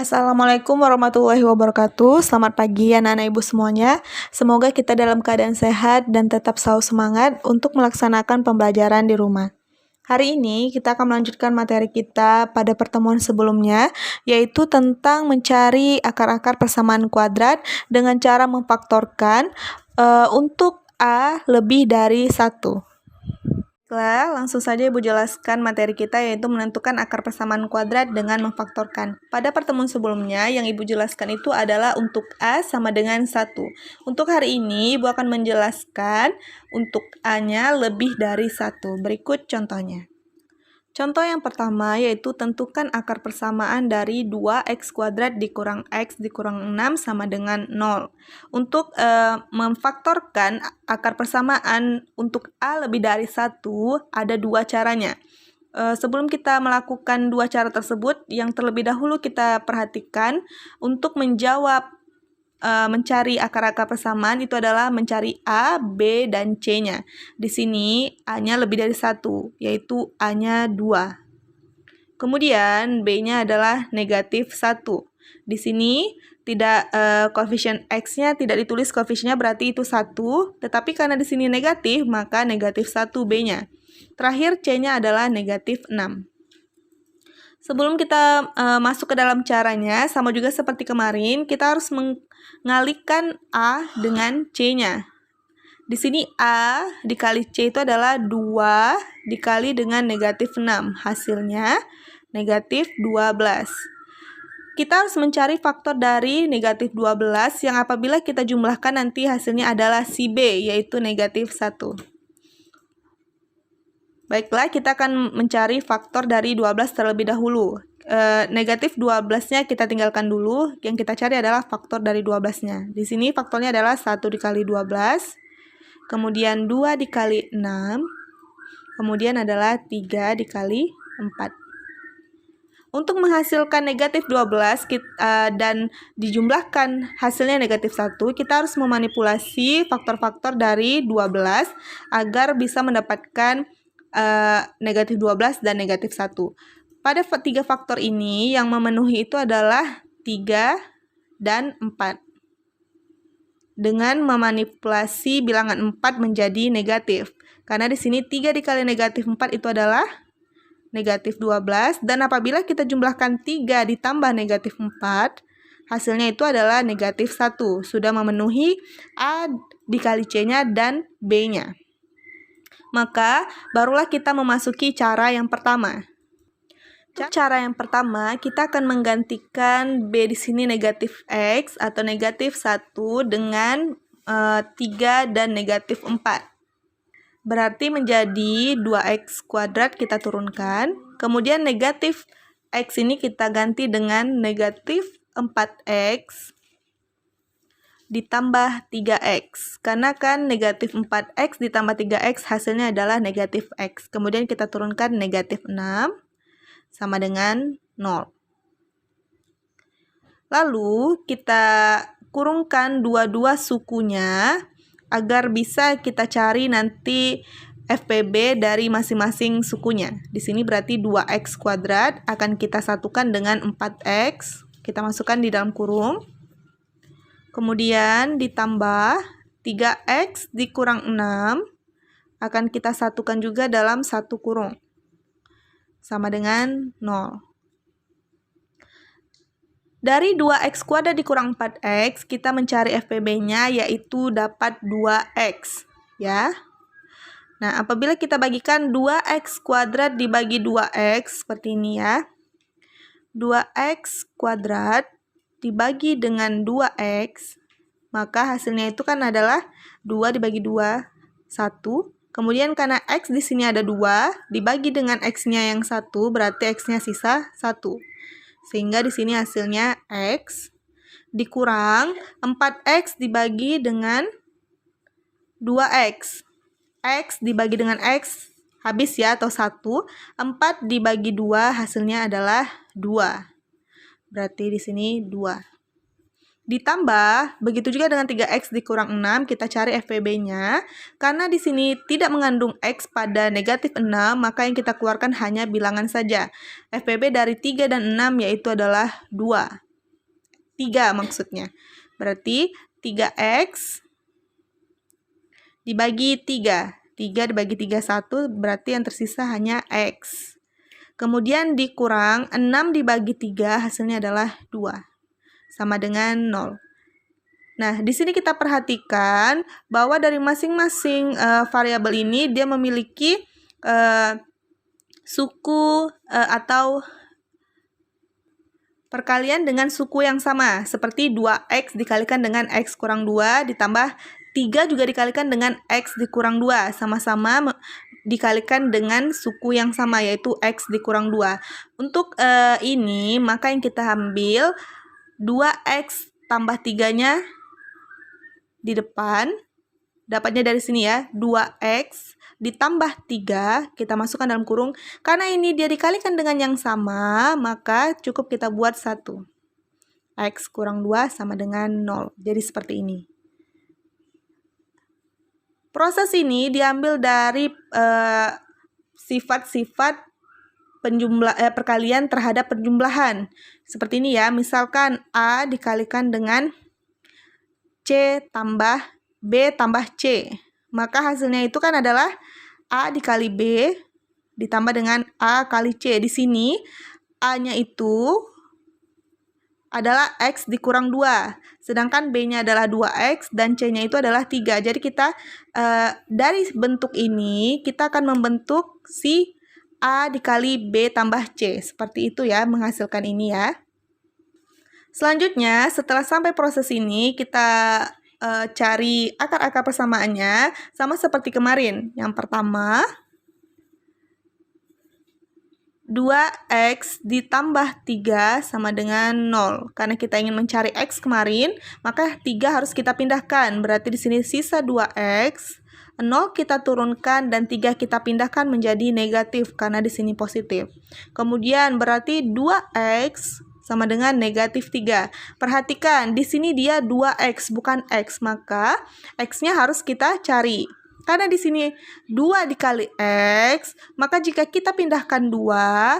Assalamualaikum warahmatullahi wabarakatuh. Selamat pagi anak-anak ibu semuanya. Semoga kita dalam keadaan sehat dan tetap selalu semangat untuk melaksanakan pembelajaran di rumah. Hari ini kita akan melanjutkan materi kita pada pertemuan sebelumnya, yaitu tentang mencari akar-akar persamaan kuadrat dengan cara memfaktorkan untuk A lebih dari 1. Langsung saja Ibu jelaskan materi kita, yaitu menentukan akar persamaan kuadrat dengan memfaktorkan. Pada pertemuan sebelumnya yang Ibu jelaskan itu adalah untuk A sama dengan 1. Untuk hari ini Ibu akan menjelaskan untuk A-nya lebih dari 1. Berikut contohnya. Contoh yang pertama yaitu tentukan akar persamaan dari 2x kuadrat dikurang x dikurang 6 sama dengan 0. Untuk memfaktorkan akar persamaan untuk A lebih dari 1, ada dua caranya. Sebelum kita melakukan dua cara tersebut, yang terlebih dahulu kita perhatikan untuk menjawab mencari akar-akar persamaan itu adalah mencari A, B, dan C-nya. Di sini A-nya lebih dari 1, yaitu A-nya 2. Kemudian B-nya adalah negatif 1. Di sini tidak koefisien X-nya tidak ditulis koefisiennya, berarti itu 1, tetapi karena di sini negatif, maka negatif 1 B-nya. Terakhir C-nya adalah negatif 6. Sebelum kita masuk ke dalam caranya, sama juga seperti kemarin, kita harus mengalihkan A dengan C-nya. Di sini A dikali C itu adalah 2 dikali dengan negatif 6. Hasilnya negatif 12. Kita harus mencari faktor dari negatif 12 yang apabila kita jumlahkan nanti hasilnya adalah si B, yaitu negatif 1. Baiklah, kita akan mencari faktor dari 12 terlebih dahulu. Negatif 12-nya kita tinggalkan dulu. Yang kita cari adalah faktor dari 12-nya. Di sini faktornya adalah 1 dikali 12, kemudian 2 dikali 6, kemudian adalah 3 dikali 4. Untuk menghasilkan negatif 12 dan dijumlahkan hasilnya negatif 1, kita harus memanipulasi faktor-faktor dari 12 agar bisa mendapatkan negatif 12 dan negatif 1. Pada tiga faktor ini yang memenuhi itu adalah 3 dan 4. Dengan memanipulasi bilangan 4 menjadi negatif. Karena di sini 3 dikali negatif 4 itu adalah negatif 12. Dan apabila kita jumlahkan 3 ditambah negatif 4, hasilnya itu adalah negatif 1. Sudah memenuhi A dikali C-nya dan B-nya. Maka barulah kita memasuki cara yang pertama. Cara yang pertama, kita akan menggantikan B di sini negatif X atau negatif 1 dengan 3 dan negatif 4. Berarti menjadi 2x kuadrat kita turunkan. Kemudian negatif X ini kita ganti dengan negatif 4x ditambah 3x. Karena kan negatif 4x ditambah 3x hasilnya adalah negatif x. Kemudian kita turunkan negatif 6 sama dengan 0. Lalu kita kurungkan dua-dua sukunya agar bisa kita cari nanti FPB dari masing-masing sukunya. Di sini berarti 2x kuadrat akan kita satukan dengan 4x. Kita masukkan di dalam kurung. Kemudian ditambah 3x dikurang 6 akan kita satukan juga dalam satu kurung. Sama dengan 0. Dari 2x kuadrat dikurang 4x, kita mencari FPB-nya yaitu dapat 2x. Ya. Nah, apabila kita bagikan 2x kuadrat dibagi 2x, seperti ini ya. 2x kuadrat dibagi dengan 2x, maka hasilnya itu kan adalah 2 dibagi 2, 1. Kemudian karena x di sini ada 2, dibagi dengan x-nya yang 1, berarti x-nya sisa 1. Sehingga di sini hasilnya x dikurang 4x dibagi dengan 2x. X dibagi dengan x habis ya, atau 1. 4 dibagi 2 hasilnya adalah 2. Berarti di sini 2. Ditambah, begitu juga dengan 3x dikurang 6, kita cari FPB-nya. Karena di sini tidak mengandung x pada negatif 6, maka yang kita keluarkan hanya bilangan saja. FPB dari 3 dan 6 yaitu adalah 2. 3 maksudnya. Berarti 3x dibagi 3. 3 dibagi 3, 1, berarti yang tersisa hanya x. Kemudian dikurang 6 dibagi 3, hasilnya adalah 2. Sama dengan 0. Nah, di sini kita perhatikan bahwa dari masing-masing variabel ini dia memiliki suku atau perkalian dengan suku yang sama. Seperti 2x dikalikan dengan x kurang 2 ditambah 3 juga dikalikan dengan x dikurang 2. Sama-sama dikalikan dengan suku yang sama, yaitu x dikurang 2. Untuk ini, maka yang kita ambil 2x tambah 3-nya di depan, dapatnya dari sini ya, 2x ditambah 3, kita masukkan dalam kurung. Karena ini dia dikalikan dengan yang sama, maka cukup kita buat 1. X kurang 2 sama dengan 0. Jadi seperti ini. Proses ini diambil dari sifat-sifat perkalian terhadap penjumlahan. Seperti ini ya, misalkan A dikalikan dengan C tambah B tambah C. Maka hasilnya itu kan adalah A dikali B ditambah dengan A kali C. Di sini A-nya itu adalah X dikurang 2. Sedangkan B-nya adalah 2X dan C-nya itu adalah 3. Jadi kita dari bentuk ini kita akan membentuk si A dikali B tambah C. Seperti itu ya, menghasilkan ini ya. Selanjutnya, setelah sampai proses ini, kita cari akar-akar persamaannya, sama seperti kemarin. Yang pertama, 2x ditambah 3 sama dengan 0. Karena kita ingin mencari x kemarin, maka 3 harus kita pindahkan. Berarti di sini sisa 2x, 0 kita turunkan, dan 3 kita pindahkan menjadi negatif, karena di sini positif. Kemudian berarti 2x sama dengan negatif 3. Perhatikan, di sini dia 2x, bukan x. Maka x-nya harus kita cari. Karena di sini 2 dikali x, maka jika kita pindahkan 2,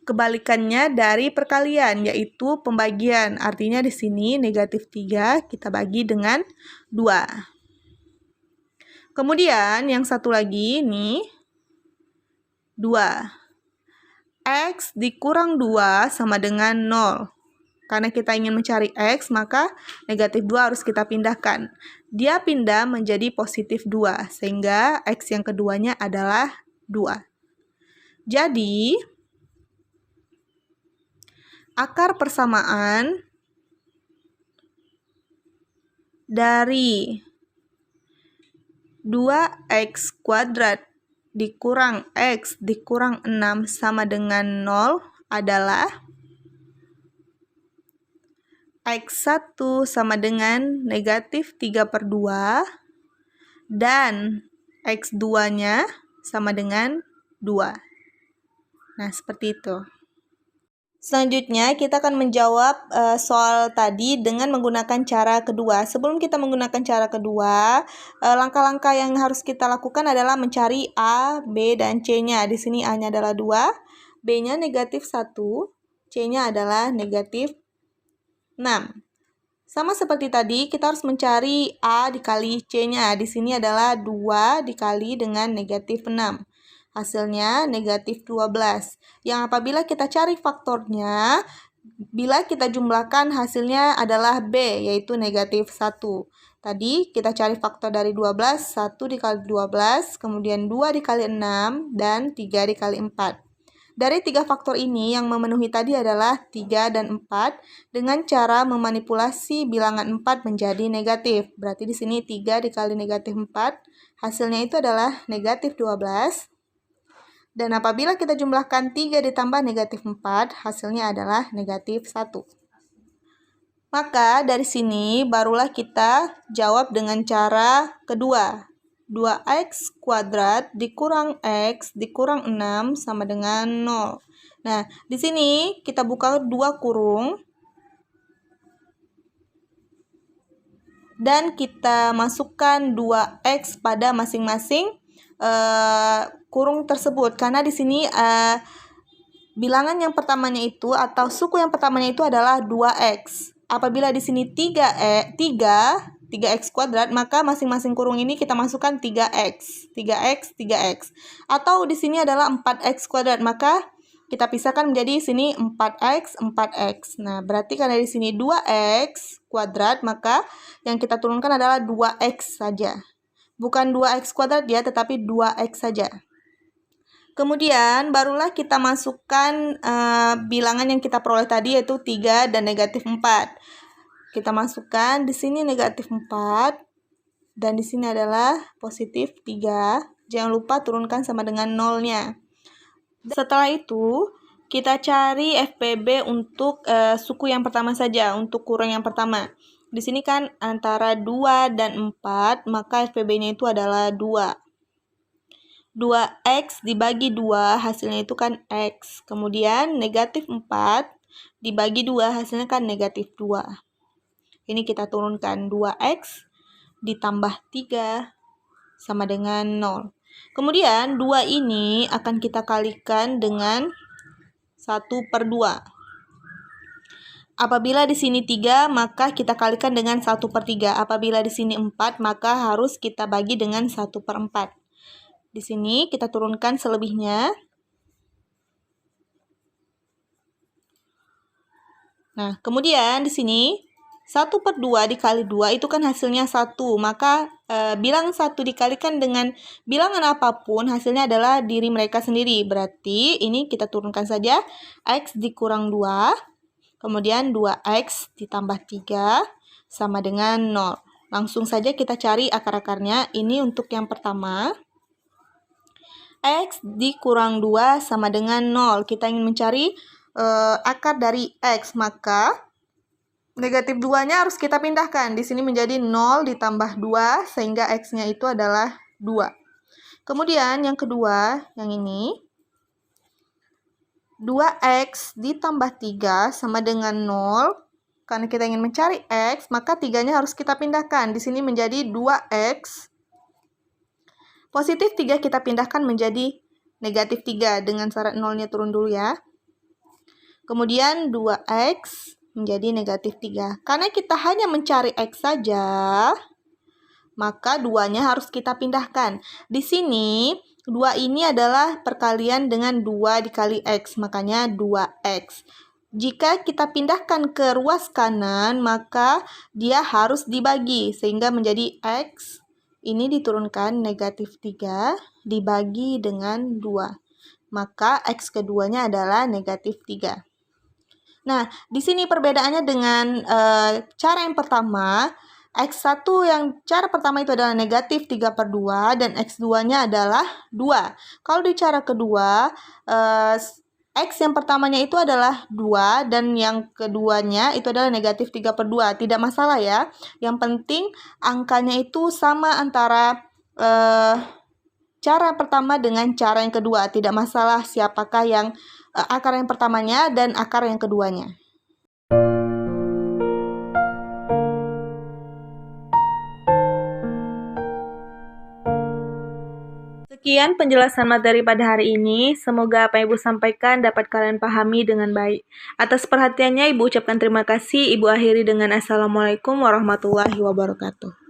kebalikannya dari perkalian, yaitu pembagian. Artinya di sini negatif 3 kita bagi dengan 2. Kemudian yang satu lagi nih, 2. X dikurang 2 sama dengan 0. Karena kita ingin mencari X, maka negatif 2 harus kita pindahkan. Dia pindah menjadi positif 2, sehingga X yang keduanya adalah 2. Jadi, akar persamaan dari 2x kuadrat dikurang x dikurang 6 sama dengan 0 adalah x1 sama dengan negatif 3/2 dan x2-nya sama dengan 2. Nah, seperti itu. Selanjutnya, kita akan menjawab soal tadi dengan menggunakan cara kedua. Sebelum kita menggunakan cara kedua, langkah-langkah yang harus kita lakukan adalah mencari A, B, dan C-nya. Di sini A-nya adalah 2, B-nya negatif 1, C-nya adalah negatif 6. Sama seperti tadi, kita harus mencari A dikali C-nya. Di sini adalah 2 dikali dengan negatif 6. Hasilnya negatif 12. Yang apabila kita cari faktornya, bila kita jumlahkan hasilnya adalah B, yaitu negatif 1. Tadi kita cari faktor dari 12, 1 dikali 12, kemudian 2 dikali 6, dan 3 dikali 4. Dari 3 faktor ini yang memenuhi tadi adalah 3 dan 4 dengan cara memanipulasi bilangan 4 menjadi negatif. Berarti di sini 3 dikali negatif 4, hasilnya itu adalah negatif 12. Dan apabila kita jumlahkan 3 ditambah negatif 4, hasilnya adalah negatif 1. Maka dari sini barulah kita jawab dengan cara kedua. 2x kuadrat dikurang x dikurang 6 sama dengan 0. Nah, di sini kita buka 2 kurung. Dan kita masukkan 2x pada masing-masing kurung tersebut, karena di sini bilangan yang pertamanya itu atau suku yang pertamanya itu adalah 2x. apabila di sini 3x kuadrat, maka masing-masing kurung ini kita masukkan 3x. Atau di sini adalah 4x kuadrat, maka kita pisahkan menjadi sini 4x. Nah, berarti karena di sini 2x kuadrat, maka yang kita turunkan adalah 2x saja. Bukan 2x kuadrat ya, tetapi 2x saja. Kemudian barulah kita masukkan bilangan yang kita peroleh tadi, yaitu 3 dan negatif 4. Kita masukkan di sini negatif 4 dan di sini adalah positif 3. Jangan lupa turunkan sama dengan nolnya. Setelah itu, kita cari FPB untuk suku yang pertama saja, untuk kurung yang pertama. Di sini kan antara 2 dan 4, maka FPB-nya itu adalah 2. 2x dibagi 2, hasilnya itu kan x. Kemudian negatif 4 dibagi 2, hasilnya kan negatif 2. Ini kita turunkan 2x ditambah 3 sama dengan 0. Kemudian 2 ini akan kita kalikan dengan 1/2. Apabila di sini 3, maka kita kalikan dengan 1/3. Apabila di sini 4, maka harus kita bagi dengan 1/4. Di sini kita turunkan selebihnya. Nah, kemudian di sini 1/2 dikali 2 itu kan hasilnya 1. Maka bilangan 1 dikalikan dengan bilangan apapun, hasilnya adalah diri mereka sendiri. Berarti ini kita turunkan saja. X dikurang 2. Kemudian 2x ditambah 3 sama dengan 0. Langsung saja kita cari akar-akarnya. Ini untuk yang pertama. X dikurang 2 sama dengan 0. Kita ingin mencari akar dari X, maka negatif 2-nya harus kita pindahkan. Di sini menjadi 0 ditambah 2, sehingga X-nya itu adalah 2. Kemudian yang kedua, yang ini. 2x ditambah 3 sama dengan 0. Karena kita ingin mencari X, maka 3-nya harus kita pindahkan. Di sini menjadi 2x. Positif 3 kita pindahkan menjadi negatif 3 dengan syarat 0-nya turun dulu ya. Kemudian 2x menjadi negatif 3. Karena kita hanya mencari x saja, maka 2-nya harus kita pindahkan. Di sini 2 ini adalah perkalian dengan 2 dikali x, makanya 2x. Jika kita pindahkan ke ruas kanan, maka dia harus dibagi, sehingga menjadi x. Ini diturunkan negatif 3 dibagi dengan 2. Maka x keduanya adalah negatif 3. Nah, di sini perbedaannya dengan cara yang pertama. X1 yang cara pertama itu adalah negatif 3/2 dan X2-nya adalah 2. Kalau di cara kedua, X yang pertamanya itu adalah 2 dan yang keduanya itu adalah negatif 3/2. Tidak masalah ya. Yang penting angkanya itu sama antara cara pertama dengan cara yang kedua. Tidak masalah siapakah yang akar yang pertamanya dan akar yang keduanya. Sekian penjelasan materi pada hari ini. Semoga apa yang Ibu sampaikan dapat kalian pahami dengan baik. Atas perhatiannya Ibu ucapkan terima kasih. Ibu akhiri dengan Assalamualaikum warahmatullahi wabarakatuh.